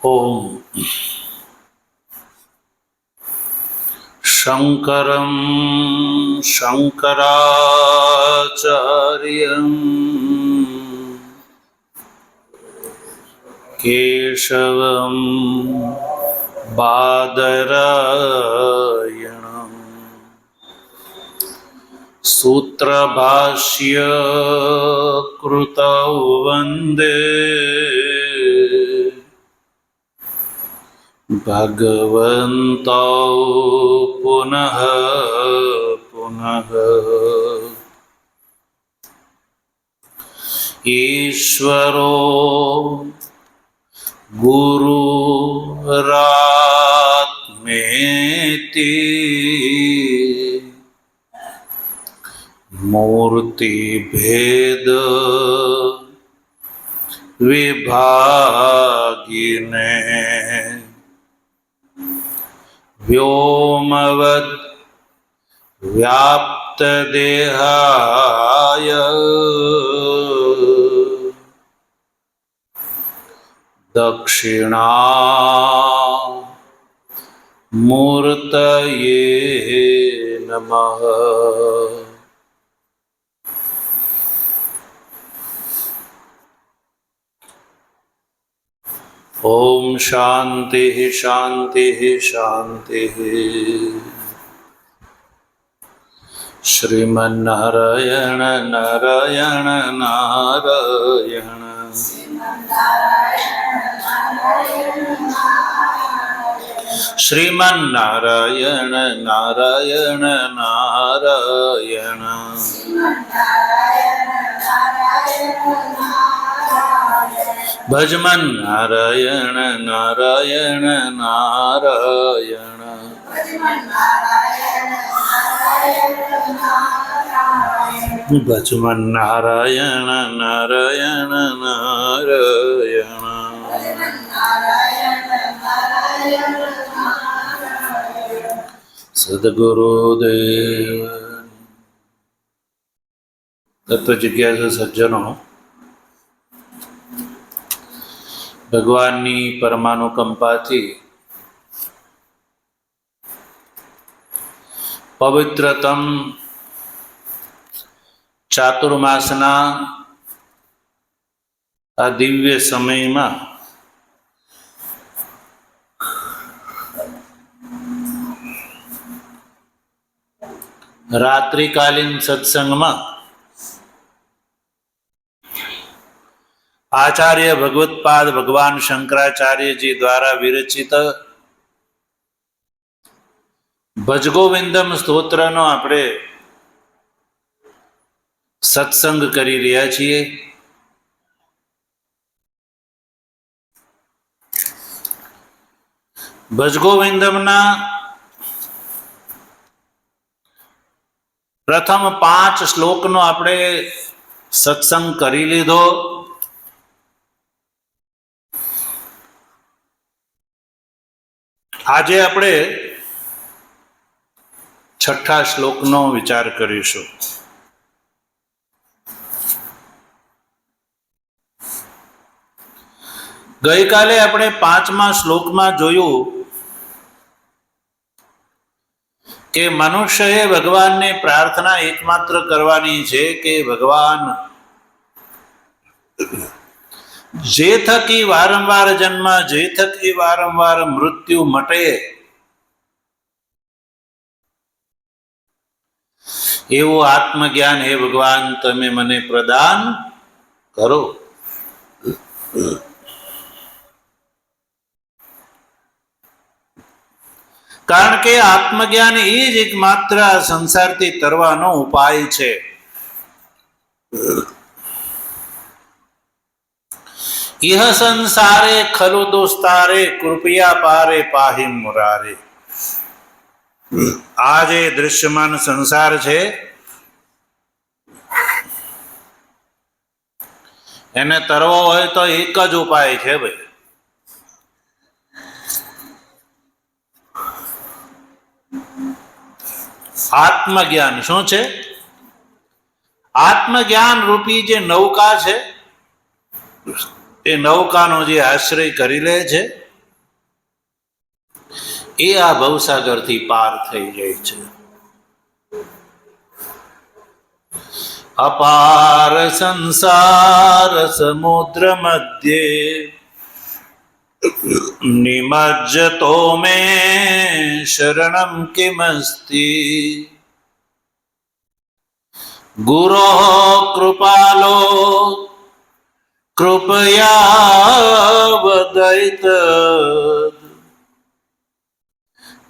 ओम शंकरं शंकराचार्यं केशवं बादरायणं सूत्रभाष्य कृतौ वन्दे भगवन्तौ पुनः पुनः। ईश्वरो गुरुरात्मेति मूर्तिभेद विभागिने व्योमवद् व्याप्तदेहाय दक्षिणामूर्तये नमः। ओम शांति शांति शांति। श्रीमन्नारायण नारायण नारायण श्रीमन्नारायण नारायण नारायण भजमन नारायण नारायण नारायण भजमन नारायण नारायण नारायण। सद्गुरुदेव तत्व जिज्ञासु सज्जनों, ભગવાનની પરમાનુકંપાથી પવિત્રતમ ચાતુર્માસના આ દિવ્ય સમયમાં રાત્રિકાલીન સત્સંગમાં आचार्य भगवत्पाद भगवान शंकराचार्य जी द्वारा विरचित भजगोविंदम स्तोत्रનો આપણે સત્સંગ કરી રહ્યા છીએ। ભજગોવિંદમના પ્રથમ 5 શ્લોકનો આપણે સત્સંગ કરી લીધો। આજે આપણે 6થા શ્લોકનો વિચાર કરીશું। ગઈકાલે આપણે 5મા શ્લોકમાં જોયું કે મનુષ્યએ ભગવાનને પ્રાર્થના એકમાત્ર કરવાની છે કે ભગવાન જે થકી વારંવાર જન્મ, જે થકી વારંવાર મૃત્યુ મટે એવું આત્મજ્ઞાન હે ભગવાન તમે મને પ્રદાન કરો। કારણ કે આત્મજ્ઞાન એ જ એકમાત્ર આ સંસારથી તરવાનો ઉપાય છે। यह संसारे खलु दोस्तारे कृपया पारे पाहि मुरारे। आज ये दृश्यमान संसार छे एने तरवो होय तो एक ज उपाय छे भाई, आत्मज्ञान। शुं छे? आत्मज्ञान रूपी जे नौका छे એ નૌકાનો જે આશ્રય કરી લે છે એ આ ભવસાગરથી પાર થઈ જાય છે. અપાર સંસાર સમુદ્ર મધ્યે નિમજ્જતો મે શરણમ કિમસ્તિ ગુરો કૃપાલો કૃપયા વદૈત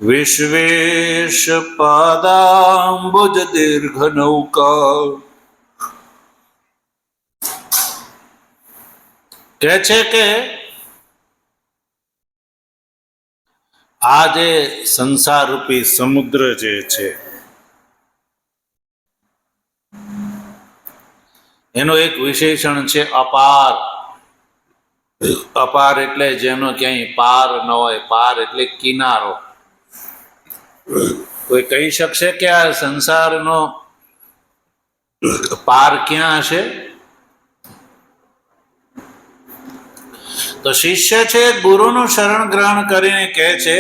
વિશ્વેશ પાદાંબુજ દીર્ઘ નૌકા. કહે છે કે આ જે સંસાર રૂપી સમુદ્ર જે છે એનો એક વિશેષણ છે અપાર. અપાર એટલે જેનો ક્યાંય પાર ન હોય. પાર એટલે કિનારો. કોઈ કહી શકશે કે આ સંસારનો પાર ક્યાં હશે? તો શિષ્ય છે ગુરુનું શરણ ગ્રહણ કરીને કહે છે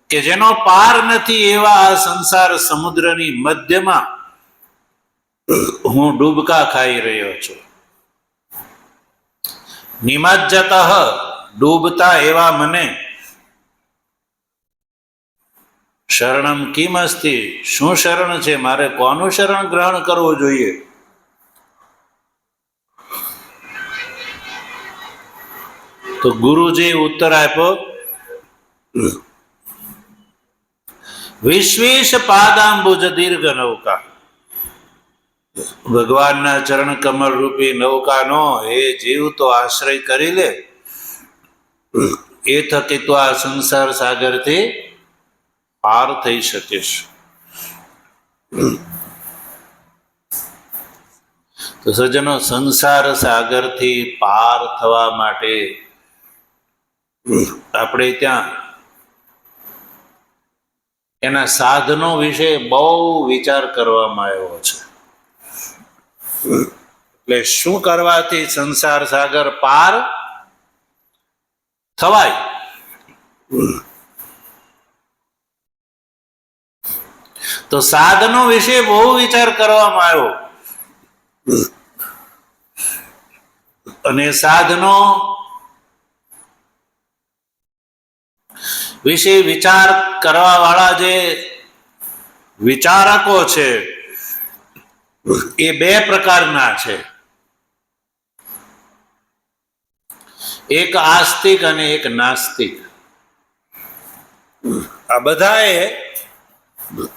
કે જેનો પાર નથી એવા આ સંસાર સમુદ્રની મધ્યમાં હું ડૂબકા ખાઈ રહ્યો છું. નિમજ્જત ડૂબતા એવા મને શરણમ કિમ અસ્તિ શું શરણ છે? મારે કોનું શરણ ગ્રહણ કરવું જોઈએ? તો ગુરુજી ઉત્તર આપ્યો વિશ્વેશ પાદાંબુજ દીર્ઘ નૌકા. ભગવાનના ચરણ કમળ રૂપી નૌકાનો એ જીવ તો આશ્રય કરી લે એ થકી તો આ સંસાર સાગરથી પાર થઈ શકે છે. તો સજ્જનો, સંસાર સાગરથી પાર થવા માટે આપણે ત્યાં એના સાધનો વિશે બહુ વિચાર કરવામાં આવ્યો છે. એટલે શું કરવાથી સંસાર સાગર પાર થવાય? તો સાધનો વિશે બહુ વિચાર કરવામાં આવ્યો અને સાધનો વિશે વિચાર કરવા વાળા જે વિચારકો છે એ બે પ્રકારના છે. એક આસ્તિક અને એક નાસ્તિક. આ બધાએ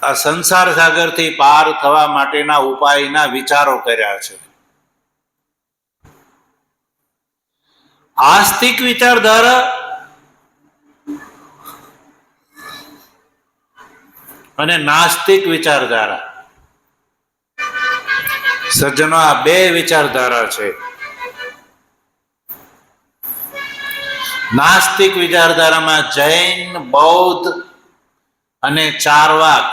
આ સંસાર સાગરથી પાર થવા માટેના ઉપાયના વિચારો કર્યા છે. આસ્તિક વિચારધારા અને નાસ્તિક વિચારધારા. સજ્જનો, આ બે વિચારધારા છે. નાસ્તિક વિચારધારામાં જૈન, બૌદ્ધ અને ચારવાક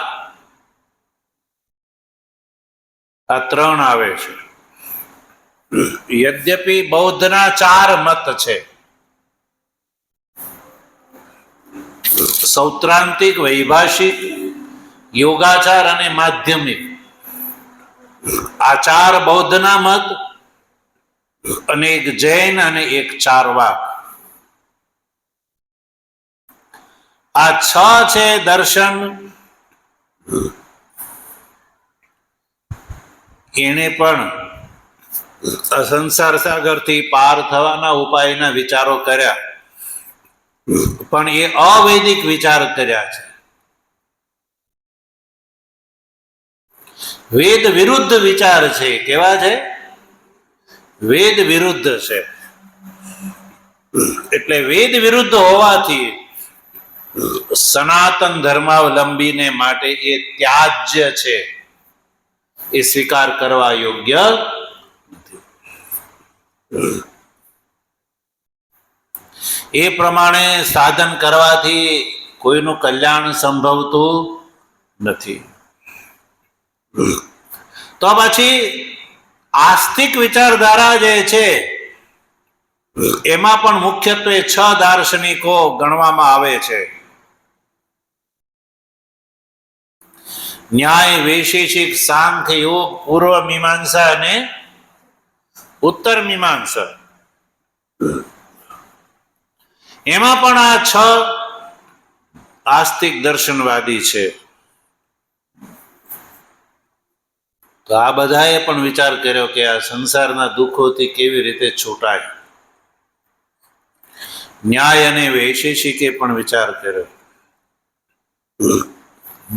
આ ત્રણ આવે છે. યદ્યપિ બૌદ્ધના 4 મત છે: સૌત્રાંતિક, વૈભાષિક, યોગાચાર અને માધ્યમિક. આ 4 બૌદ્ધના મત અને એક જૈન અને એક ચારવાક. આ 6 છે દર્શન. એને પણ સંસાર સાગરથી પાર થવાના ઉપાયના વિચારો કર્યા, પણ એ અવૈદિક વિચાર કર્યા છે. વેદ વિરુદ્ધ વિચાર છે. કેવા છે? વેદ વિરુદ્ધ છે. એટલે વેદ વિરુદ્ધ હોવાથી સનાતન ધર્માવલંબીને માટે એ ત્યાજ્ય છે, એ સ્વીકાર કરવા યોગ્ય નથી. એ પ્રમાણે સાધન કરવાથી કોઈનું કલ્યાણ સંભવતું નથી. તો પછી આસ્તિક વિચારધારા જે છે એમાં પણ મુખ્યત્વે 6 દાર્શનિકો ગણવામાં આવે છે. ન્યાય, વૈશેષિક, સાંખ્ય, યોગ, પૂર્વ મીમાંસા અને ઉત્તર મીમાંસા. એમાં પણ આ 6 આસ્તિક દર્શનવાદી છે. તો આ બધાએ પણ વિચાર કર્યો કે આ સંસારના દુઃખોથી કેવી રીતે છૂટાય. ન્યાય અને વૈશેષિકે પણ વિચાર કર્યો.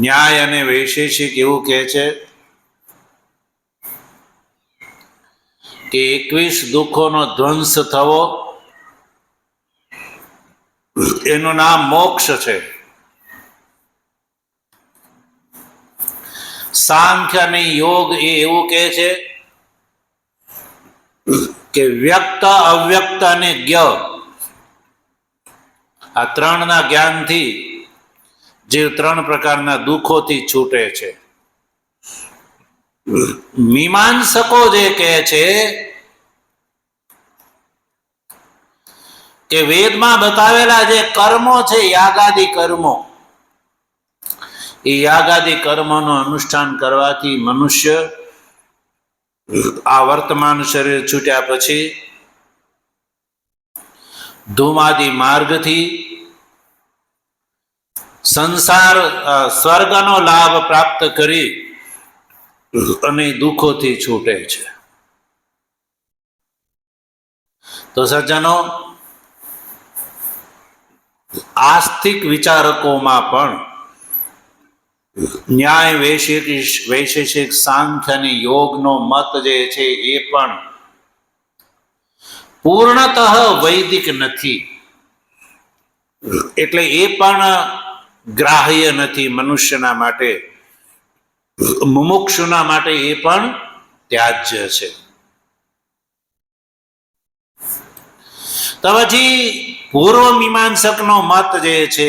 ન્યાય અને વૈશેષિક એવું કહે છે કે 21 દુઃખોનો ધ્વંસ થવો એનું નામ મોક્ષ છે. સાંખ્ય અને યોગ એ એવું કહે છે કે વ્યક્ત, અવ્યક્ત અને જ્ઞ આ 3ના જ્ઞાનથી જીવ 3 પ્રકારના દુઃખોથી છૂટે છે. મીમાંસકો જે કહે છે કે વેદમાં બતાવેલા જે કર્મો છે, યાગાદિ કર્મો, એ યાગાદિ કર્મોનું અનુષ્ઠાન કરવાથી મનુષ્ય આ વર્તમાન શરીર છૂટ્યા પછી ધૂમાદિ માર્ગથી સંસાર સ્વર્ગનો લાભ પ્રાપ્ત કરી અને દુઃખોથી છૂટે છે. તો સજ્જનો, આસ્તિક વિચારકોમાં પણ ન્યાય, વૈશેષિક, સાંખ્ય અને યોગનો મત જે છે એ પણ પૂર્ણતઃ વૈદિક નથી. એટલે એ પણ ગ્રાહ્ય નથી મનુષ્યના માટે, મુમુક્ષુના માટે એ પણ ત્યાજ્ય છે. તો પછી પૂર્વ મીમાંસકનો મત જે છે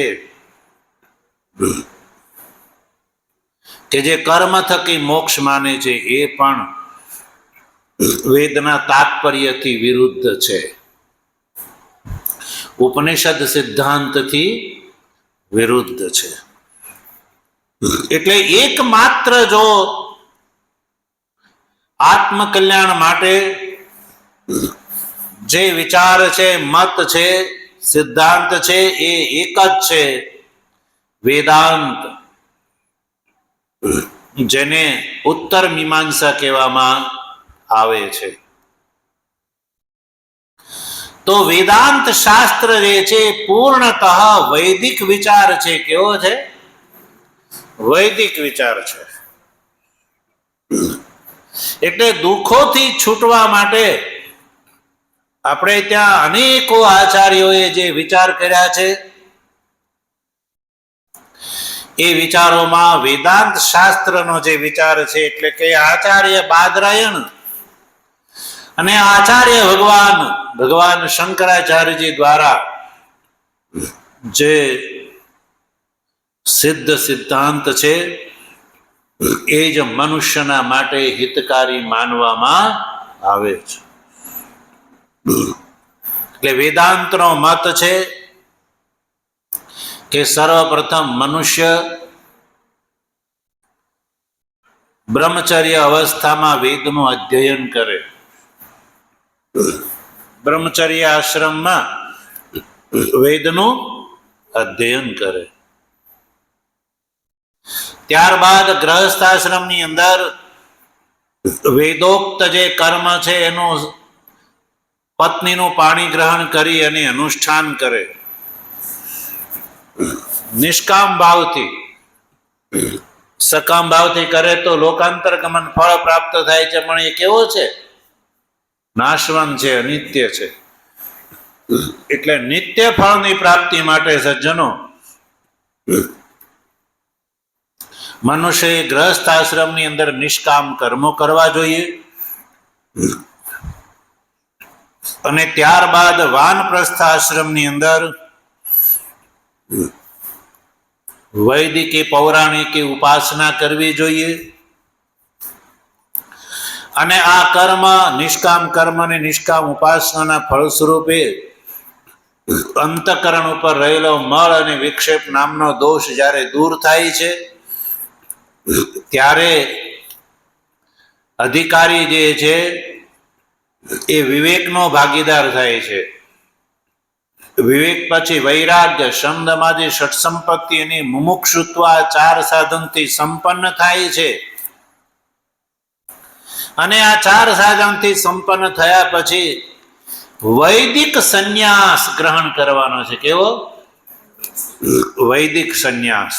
કે જે કર્મ થકી મોક્ષ માને છે એ પણ વેદના તાત્પર્યથી વિરુદ્ધ છે, ઉપનિષદ સિદ્ધાંતથી વિરુદ્ધ છે. એટલે એકમાત્ર જો આત્મકલ્યાણ માટે જે વિચાર છે, મત છે, સિદ્ધાંત છે એ એક જ છે વેદાંત, જેને ઉત્તર મીમાંસા કહેવામાં આવે છે. તો વેદાંત શાસ્ત્ર જે છે પૂર્ણતઃ વૈદિક વિચાર છે. કેવો છે? વૈદિક વિચાર છે. એટલે દુઃખોથી છૂટવા માટે આપણે ત્યાં અનેકો આચાર્યોએ જે વિચાર કર્યા છે એ વિચારોમાં વેદાંત શાસ્ત્રનો જે વિચાર છે, એટલે કે આચાર્ય બાદરાયણ અને આચાર્ય ભગવાન શંકરાચાર્યજી દ્વારા જે સિદ્ધ સિદ્ધાંત છે એ જ મનુષ્યના માટે હિતકારી માનવામાં આવે છે. એટલે વેદાંતનો મત છે કે સર્વપ્રથમ મનુષ્ય બ્રહ્મચર્ય અવસ્થામાં વેદનું અધ્યયન કરે, બ્રહ્મચર્ય આશ્રમમાં વેદનું અધ્યયન કરે. ત્યારબાદ ગ્રહસ્થાશ્રમની અંદર વેદોક્ત જે કર્મ છે એનું પત્નીનું પાણી ગ્રહણ કરી અને અનુષ્ઠાન કરે નિષ્કામ ભાવથી. સકામ ભાવથી કરે તો લોકાંતર ગમન ફળ પ્રાપ્ત થાય છે, પણ એ કેવો છે? નાશવંત છે, અનિત્ય છે. એટલે નિત્ય ફળની પ્રાપ્તિ માટે સજ્જનો મનુષ્ય ગ્રહસ્થ આશ્રમની અંદર નિષ્કામ કર્મો કરવા જોઈએ અને ત્યારબાદ વાનપ્રસ્થ આશ્રમની અંદર વૈદિકી પૌરાણિકી ઉપાસના કરવી જોઈએ અને આ કર્મ, નિષ્કામ કર્મ અને નિષ્કામ ઉપાસનાના ફળ સ્વરૂપે અંતકરણ ઉપર રહેલો મળ અને વિક્ષેપ નામનો દોષ જ્યારે દૂર થાય છે, ત્યારે અધિકારી જે છે એ વિવેકનો ભાગીદાર થાય છે. વિવેક પછી વૈરાગ્ય, શમદમાદિ, ષટ સંપત્તિ અને મુમુક્ષુત્વ આ 4 સાધનથી સંપન્ન થાય છે. અને આ 4 સાધનથી સંપન્ન થયા પછી વૈદિક સંન્યાસ ગ્રહણ કરવાનો છે. કેવો? વૈદિક સંન્યાસ.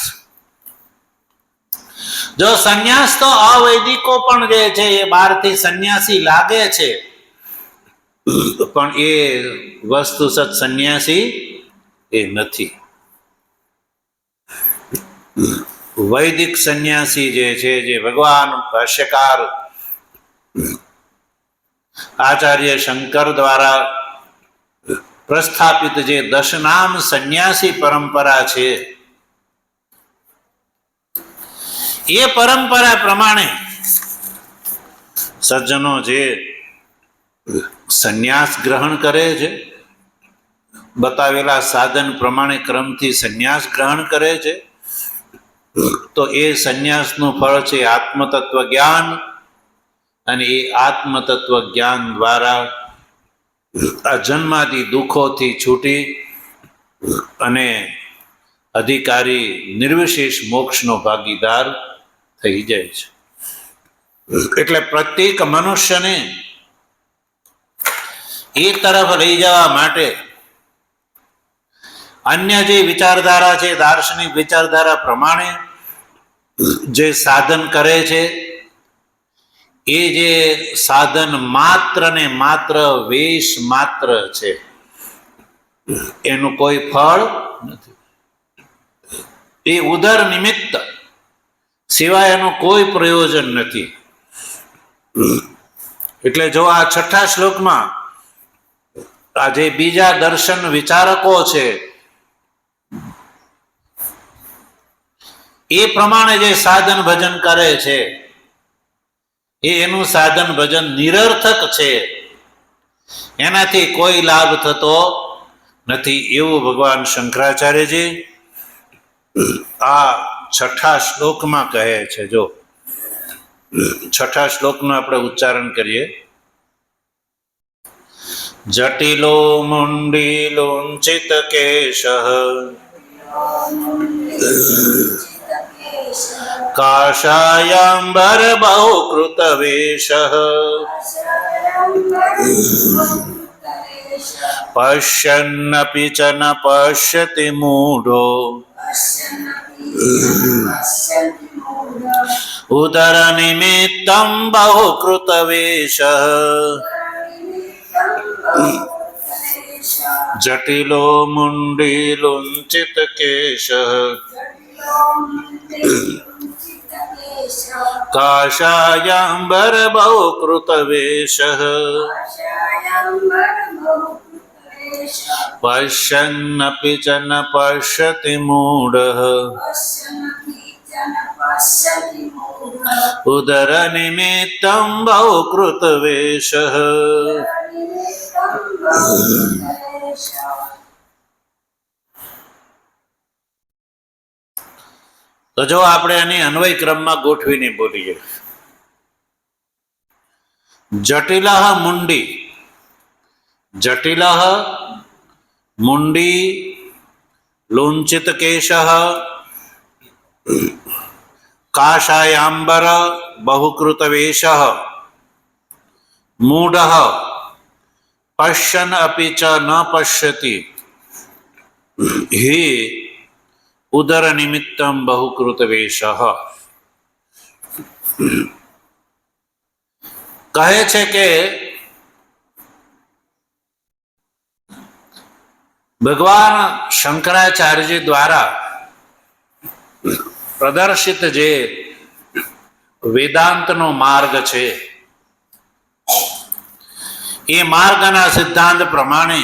જો સંન્યાસ તો અવૈદિકો પણ જે છે એ બહારથી સંન્યાસી લાગે છે, પણ એ વસ્તુ સત સંન્યાસી એ નથી. વૈદિક સંન્યાસી જે છે, જે ભગવાન ભાષ્યકાર આચાર્ય શંકર દ્વારા પ્રસ્થાપિત જે દશનામ સંન્યાસી પરંપરા છે, એ પરંપરા પ્રમાણે સજ્જનો જે સંન્યાસ ગ્રહણ કરે છે, બતાવેલા સાધન પ્રમાણે ક્રમથી સંન્યાસ ગ્રહણ કરે છે, તો એ સંન્યાસનું ફળ છે આત્મતત્વ જ્ઞાન. અને એ આત્મતત્વ જ્ઞાન દ્વારા આ જન્માદિ દુઃખોથી છૂટી અને અધિકારી નિર્વિશેષ મોક્ષનો ભાગીદાર થઈ જાય છે. એટલે પ્રત્યેક મનુષ્યને એ તરફ લઈ જવા માટે અન્ય જે વિચારધારા છે, દાર્શનિક વિચારધારા પ્રમાણે જે સાધન કરે છે, એ જે સાધન માત્ર ને માત્ર વેશ માત્ર છે, એનું કોઈ ફળ નથી. એ ઉદર નિમિત્ત સિવાય એનું કોઈ પ્રયોજન નથી. એટલે જો આ 6થા શ્લોકમાં આ જે બીજા દર્શન વિચારકો છે, એ પ્રમાણે જે સાધન ભજન કરે છે, એનું સાધન ભજન નિરર્થક છે, એનાથી કોઈ લાભ થતો નથી, એવું ભગવાન શંકરાચાર્યજી આ 6થા શ્લોકમાં કહે છે. જો 6થા શ્લોકનું આપણે ઉચ્ચારણ કરીએ. જટિલો મુંડીલોંચિત કેશ કાશાયાંબર બહુકૃત વેશ પશ્યન્નપિ ચ ન પશ્યતિ મૂઢો ઉદર નિમિત્તં બહુકૃત વેશ જટિલો મુંડીલોંચિત કેશ કાશાયાંબર બહુકૃત વેશ પશ્યન્નપિ ચ ન પશ્યતિ મૂઢઃ ઉદર નિમિત્તં બહુકૃત વેશ. તો જો આપણે આની અન્વય ક્રમમાં ગોઠવીને બોલીએ. જટિલ મુંડી, જટિલ મુંડી લોંચિત કેશ કાશાયાંબર બહુકૃત વેશ મૂઢ પશ્યન અપિ ચ ન પશ્યતિ હિ ઉદર નિમિત્તમ બહુકૃત વેશ. કહે છે કે ભગવાન શંકરાચાર્યજી દ્વારા પ્રદર્શિત જે વેદાંતનો માર્ગ છે, એ માર્ગના સિદ્ધાંત પ્રમાણે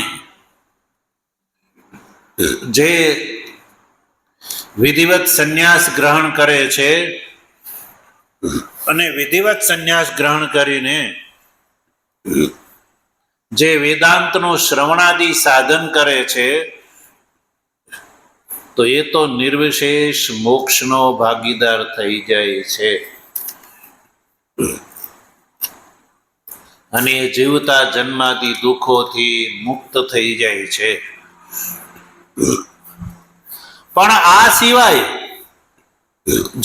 જે વિધિવત સંન્યાસ ગ્રહણ કરે છે, અને વિધિવત સંન્યાસ ગ્રહણ કરીને જે વેદાંતનું શ્રવણાદિ સાધન કરે છે તો એ તો નિર્વિશેષ મોક્ષનો ભાગીદાર થઈ જાય છે અને એ જીવતા જન્માદિ દુઃખોથી મુક્ત થઈ જાય છે. પણ આ સિવાય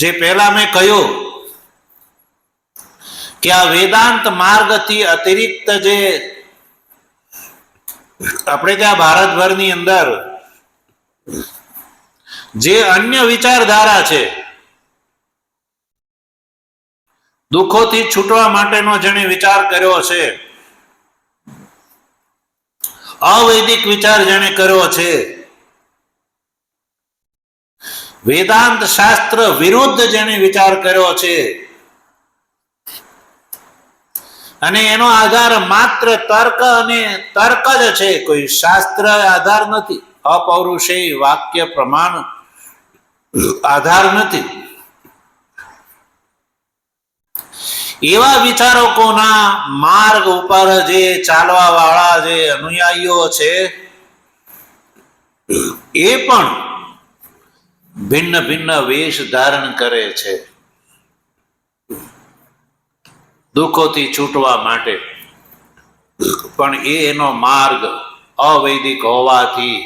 જે પહેલા મેં કહ્યું કે આ વેદાંત માર્ગથી અતિરિક્ત જે આપણે ત્યાં ભારતભરની અંદર જે અન્ય વિચારધારા છે, દુઃખોથી છૂટવા માટેનો જેણે વિચાર કર્યો છે, અવૈદિક વિચાર જેણે કર્યો છે, વેદાંત શાસ્ત્ર વિરુદ્ધ જેણે વિચાર કર્યો છે અને એનો આધાર માત્ર તર્ક અને તર્ક જ છે, કોઈ શાસ્ત્ર આધાર નથી, અપૌરુષેય વાક્ય પ્રમાણ આધાર નથી, એવા વિચારકોના માર્ગ ઉપર જે ચાલવા વાળા જે અનુયાયીઓ છે એ પણ ભિન્ન ભિન્ન વેશ ધારણ કરે છે દુઃખોથી છૂટવા માટે. પણ એનો માર્ગ અવૈદિક હોવાથી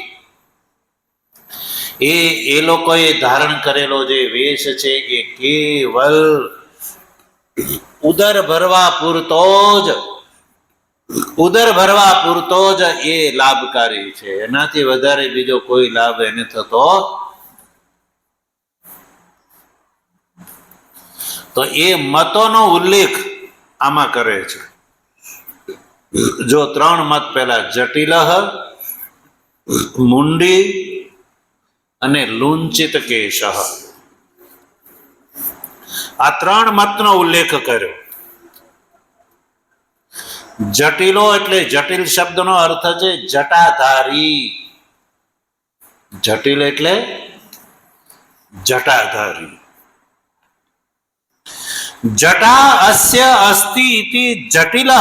એ લોકોએ ધારણ કરેલો જે વેશ છે એ કેવલ ઉદર ભરવા પૂરતો જ એ લાભકારી છે, એનાથી વધારે બીજો કોઈ લાભ એને થતો. તો એ મતોનો ઉલ્લેખ આમાં કરે છે. જો 3 મત પેલા જટિલ, મુંડી અને લુંચિત કેશ, આ 3 મતનો ઉલ્લેખ કર્યો. જટિલો એટલે જટિલ શબ્દનો અર્થ છે જટાધારી. જટિલ એટલે જટાધારી. જટા અસ્ય અસ્તિ ઇતિ જટિલ,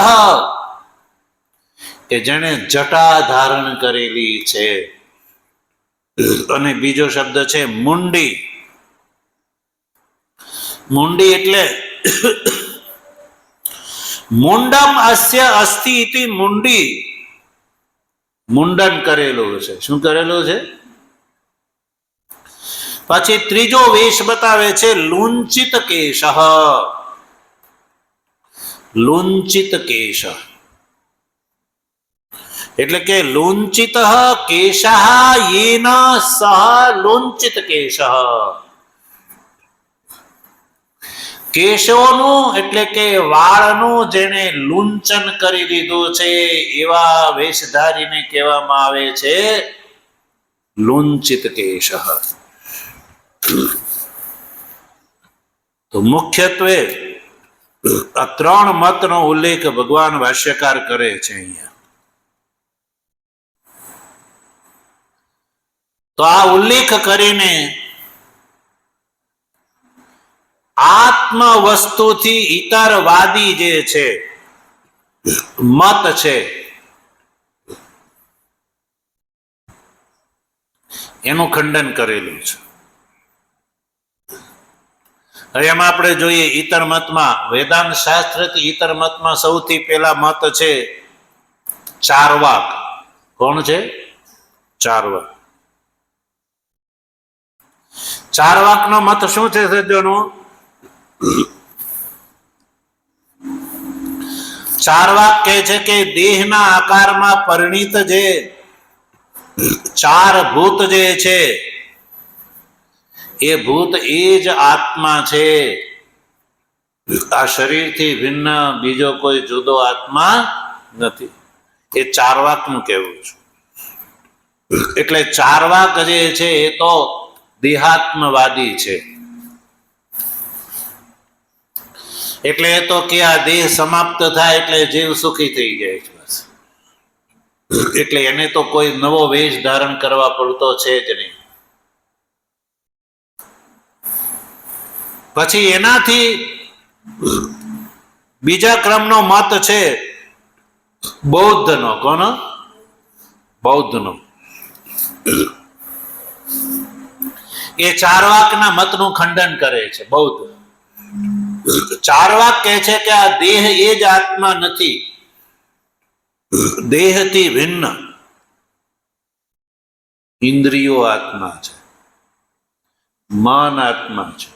કે જેણે જટા ધારણ કરેલી છે. અને બીજો શબ્દ છે મુંડી. મુંડી એટલે મુંડમ અસ્ય અસ્તિ ઇતિ મુંડી, મુંડન કરેલું છે. શું કરેલું છે? પછી ત્રીજો વેશ બતાવે છે લુંચિત કેશ. લુંચિત કેશ એટલે કે લુંચિત કેશ યેન સહ લુંચિત કેશ. કેશોનું એટલે કે વાળનું જેને લુંચન કરી દીધું છે એવા વેશધારીને કહેવામાં આવે છે લુંચિત કેશ. તો મુખ્યત્વે આ 3 મતનો ઉલ્લેખ ભગવાન ભાષ્યકાર કરે છે અહીંયા. તો આ ઉલ્લેખ કરીને આત્મ વસ્તુથી ઇતરવાદી જે છે મત છે એનું ખંડન કરેલું છે. હવે એમાં આપણે જોઈએ ઇતર મતમાં, વેદાંત શાસ્ત્રથી ઇતર મતમાં સૌથી પહેલા મત છે ચાર્વાક. કોણ છે? ચાર્વાક. ચાર્વાકનો મત શું છે સજ્જનો? ચાર્વાક કહે છે કે દેહના આકારમાં પરિણિત જે 4 ભૂત જે છે એ ભૂત એ જ આત્મા છે. આ શરીરથી ભિન્ન બીજો કોઈ જુદો આત્મા નથી. એ ચાર્વાકનું કહેવું છે. એટલે ચાર્વાક જે છે એ તો દેહાત્મવાદી છે. એટલે એ તો કે આ દેહ સમાપ્ત થાય એટલે જીવ સુખી થઈ જાય છે. એટલે એને તો કોઈ નવો વેશ ધારણ કરવા પડતો છે જ નહીં. પછી એનાથી બીજા ક્રમનો મત છે બૌદ્ધનો. કોનો? બૌદ્ધનો. એ ચારવાકના મતનું ખંડન કરે છે બૌદ્ધ. ચારવાક કહે છે કે આ દેહ એ જ આત્મા નથી, દેહથી ભિન્ન ઇન્દ્રિયો આત્મા છે, મન આત્મા છે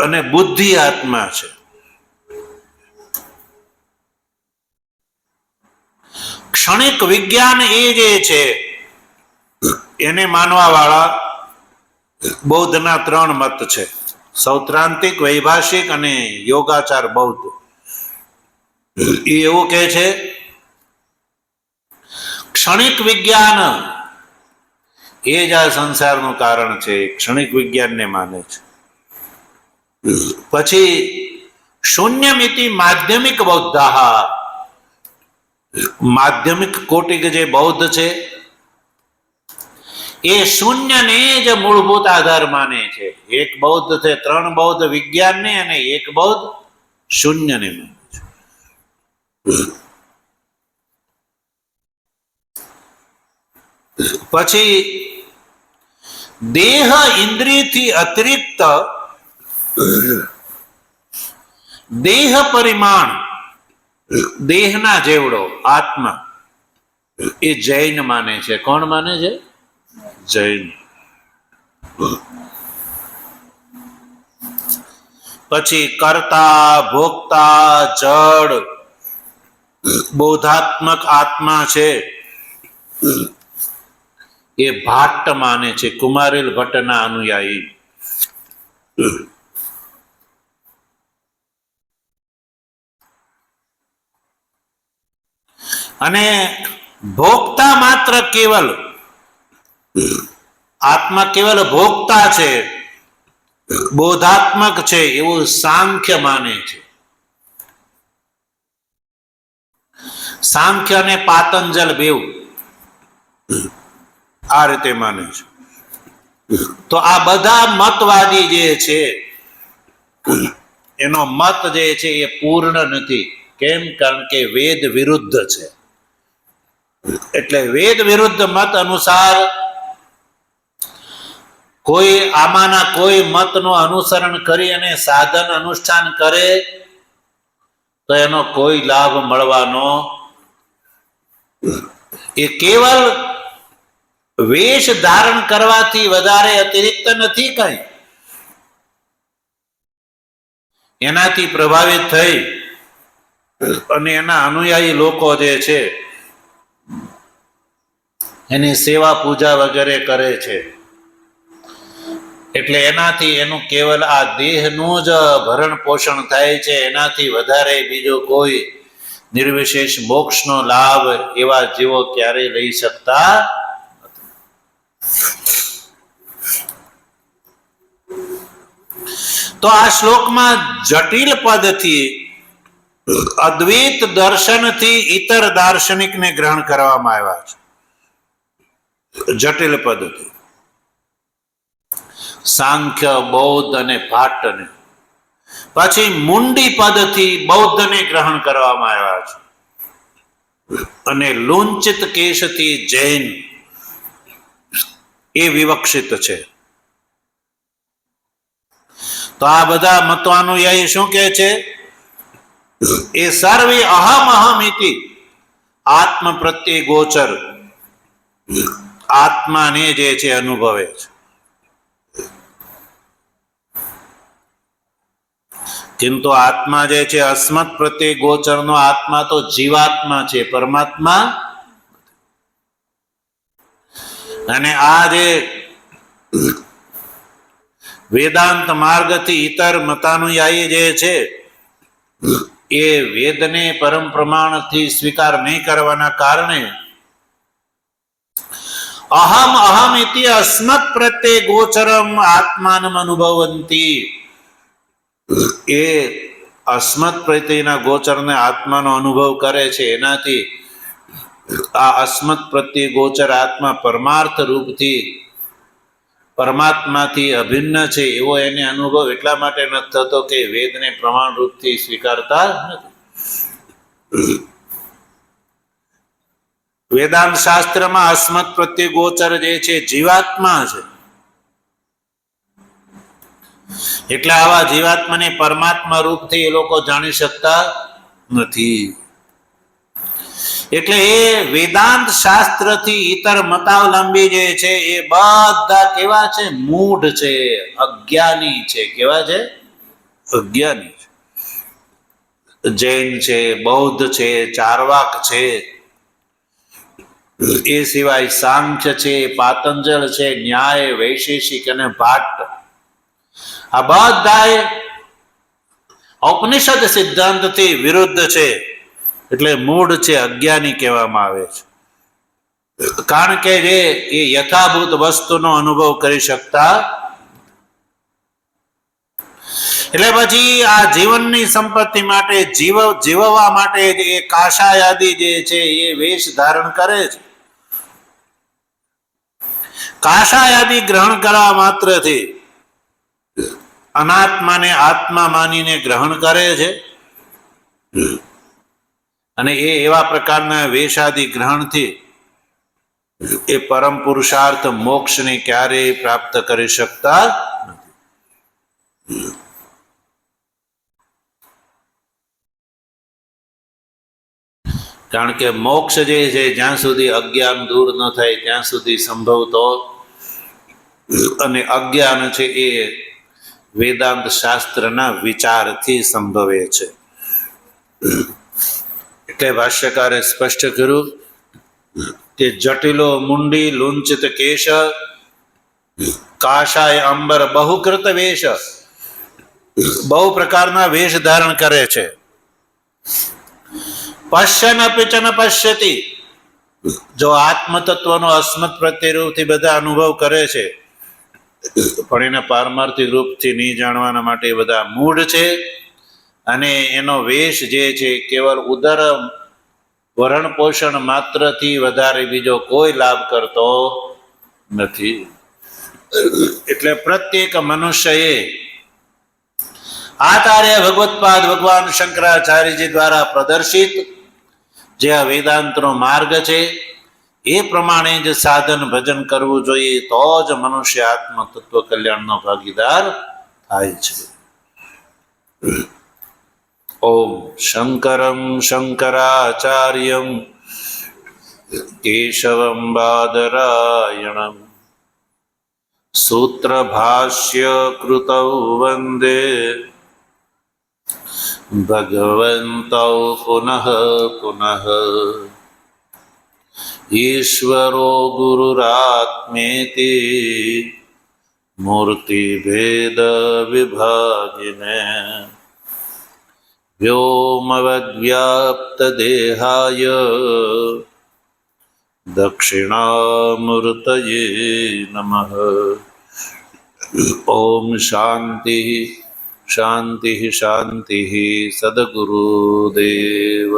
અને બુદ્ધિ આત્મા છે. ક્ષણિક વિજ્ઞાન એ જે છે એને માનવા વાળા બૌદ્ધના 3 મત છે: સૌત્રાંતિક, વૈભાષિક અને યોગાચાર બૌદ્ધ. એ એવું કહે છે ક્ષણિક વિજ્ઞાન એ જ આ સંસારનું કારણ છે, ક્ષણિક વિજ્ઞાનને માને છે. પછી શૂન્યમિતિ માધ્યમિક બૌદ્ધાહ, માધ્યમિક કોટિક જે બૌદ્ધ છે એ શૂન્યને જ મૂળભૂત આધાર માને છે. એક બૌદ્ધ છે, 3 બૌદ્ધ વિજ્ઞાનને અને એક બૌદ્ધ શૂન્યને માને છે. પછી દેહ ઇન્દ્રિયથી અતિરિક્ત દેહ પરિમાણ, દેહના જેવડો આત્મા, એ જૈન માને છે. કોણ માને છે? જૈન. પછી કર્તા, ભોક્તા, જડ, બોધાત્મક આત્મા છે એ ભાટ્ટ માને છે, કુમારેલ ભટ્ટના અનુયાયી. અને ભોક્તા માત્ર કેવલ આત્મા કેવલ ભોક્તા છે, બોધાત્મક છે એવું સાંખ્ય માને છે. સાંખ્ય અને પાતંજલ બેવ આ રીતે માને છે. તો આ બધા મતવાદી જે છે એનો મત જે છે એ પૂર્ણ નથી. કેમ? કારણ કે વેદ વિરુદ્ધ છે. એટલે વેદ વિરુદ્ધ મત અનુસાર કોઈ આમાંના કોઈ મતનું અનુસરણ કરી અને સાધન અનુષ્ઠાન કરે તો એનો કોઈ લાભ મળવાનો, એ કેવલ વેશ ધારણ કરવાથી વધારે અતિરિક્ત નથી કઈ. એનાથી પ્રભાવિત થઈ અને એના અનુયાયી લોકો જે છે એની સેવા પૂજા વગેરે કરે છે. એટલે એનાથી એનું કેવલ આ દેહનું જ ભરણ પોષણ થાય છે. એનાથી વધારે બીજો કોઈ નિર્વિશેષ મોક્ષનો લાભ એવા જીવો ક્યારેય લઈ શકતા. તો આ શ્લોકમાં જટિલ પદથી અદ્વૈત દર્શનથી ઇતર દાર્શનિકને ગ્રહણ કરવામાં આવ્યા છે. જટિલ પદથી સાંખ્ય, બૌદ્ધ અને ભાટ્ટને. પછી મુંડી પદથી બૌદ્ધને ગ્રહણ કરવામાં આવ્યા છે અને લુંચિત કેશથી જૈન એ વિવક્ષિત છે. તો આ બધા મતવાનુયાયી શું કહે છે? એ સર્વે અહમ અહમ ઇતિ આત્મ પ્રત્યે ગોચર, આત્માને જે છે અનુભવે છે. કિંતુ આત્મા જે છે અસ્મત પ્રત્યે ગોચરનો આત્મા તો જીવાત્મા છે, પરમાત્મા. અને આ જે વેદાંત માર્ગથી ઇતર મતાનુયાયી જે છે એ વેદને પરમ પ્રમાણથી સ્વીકાર નહીં કરવાના કારણે અહમ અહમ ઇતિ અસ્મત પ્રત્યે ગોચરમ આત્માનમ અનુભવંતી, એ અસ્મત પ્રત્યેના ગોચરને આત્માનો અનુભવ કરે છે. એનાથી આ અસ્મત પ્રત્યે ગોચર આત્મા પરમાર્થ રૂપથી પરમાત્માથી અભિન્ન છે એવો એને અનુભવ એટલા માટે નથી થતો કે વેદને પ્રમાણરૂપથી સ્વીકારતા નથી. વેદાંત શાસ્ત્રમાં અસ્મત પ્રત્યે ગોચર જે છે જીવાત્મા છે. એટલે આવા જીવાત્માને પરમાત્મા રૂપથી એ લોકો જાણી શકતા નથી. એટલે એ વેદાંત શાસ્ત્રથી ઇતર મતાવલંબી જે છે એ બધા કેવા છે? મૂઢ છે, અજ્ઞાની છે. કેવા છે? અજ્ઞાની છે. જૈન છે, બૌદ્ધ છે, ચાર્વાક છે, એ સિવાય સાંખ્ય છે, પાતંજલ છે, ન્યાય, વૈશેષિક અને ભાટ, આ બધા ઔપનિષદ સિદ્ધાંતથી વિરુદ્ધ છે. એટલે મૂળ છે, અજ્ઞાની કહેવામાં આવે છે. કારણ કે જે એ યથાભૂત વસ્તુનો અનુભવ કરી શકતા. એટલે પછી આ જીવનની સંપત્તિ માટે જીવવા માટે એ કાષાયાદી જે છે એ વેશ ધારણ કરે છે. કાષાયાદી ગ્રહણ કરવા માત્રથી અનાત્માને આત્મા માનીને ગ્રહણ કરે છે. અને એ એવા પ્રકારના વેશાદી ગ્રહણથી એ પરમ પુરુષાર્થ મોક્ષને ક્યારેય પ્રાપ્ત કરી શકતા નથી. કારણ કે મોક્ષ જે છે જ્યાં સુધી અજ્ઞાન દૂર ન થાય ત્યાં સુધી સંભવતો, અને અજ્ઞાન છે એ વેદાંત શાસ્ત્રના વિચારથી સંભવે છે. એટલે ભાષ્યકારે સ્પષ્ટ કર્યું કે જટિલો મુંડી લુંચિત કેશ કાષાય અંબર બહુકૃત વેશ, બહુ પ્રકારના વેશ ધારણ કરે છે. પશ્યન અપિચન પશ્યતિ, જો આત્મતત્વનો અસ્મત પ્રત્યેરૂપથી બધા અનુભવ કરે છે પણ એને પારમાર્થિક રૂપથી નહીં જાણવાના માટે બધા મૂઢ છે. અને એનો વેશ જે છે કેવળ ઉદર વરણ પોષણ માત્રથી વધારે બીજો કોઈ લાભ કરતો નથી. એટલે પ્રત્યેક મનુષ્યએ આચાર્ય ભગવત્પાદ ભગવાન શંકરાચાર્યજી દ્વારા પ્રદર્શિત જે આ વેદાંતનો માર્ગ છે એ પ્રમાણે જ સાધન ભજન કરવું જોઈએ. તો જ મનુષ્ય આત્મ તત્વ કલ્યાણનો ભાગીદાર થાય છે. ઓમ શંકરમ શંકરાચાર્યમ કેશવમ બાદરાયણમ સૂત્રભાષ્ય કૃતૌ વંદે ભગવन्तૌ પુનઃ પુનઃ. ઈશ્વરો ગુરુરાત્મેતિ મૂર્તિભેદ વિભાગિને વ્યોમવદ્વ્યાપ્તદેહાય દક્ષિણામૂર્તયે નમઃ. ઓમ શાંતિ શાંતિ શાંતિ. સદગુરુદેવ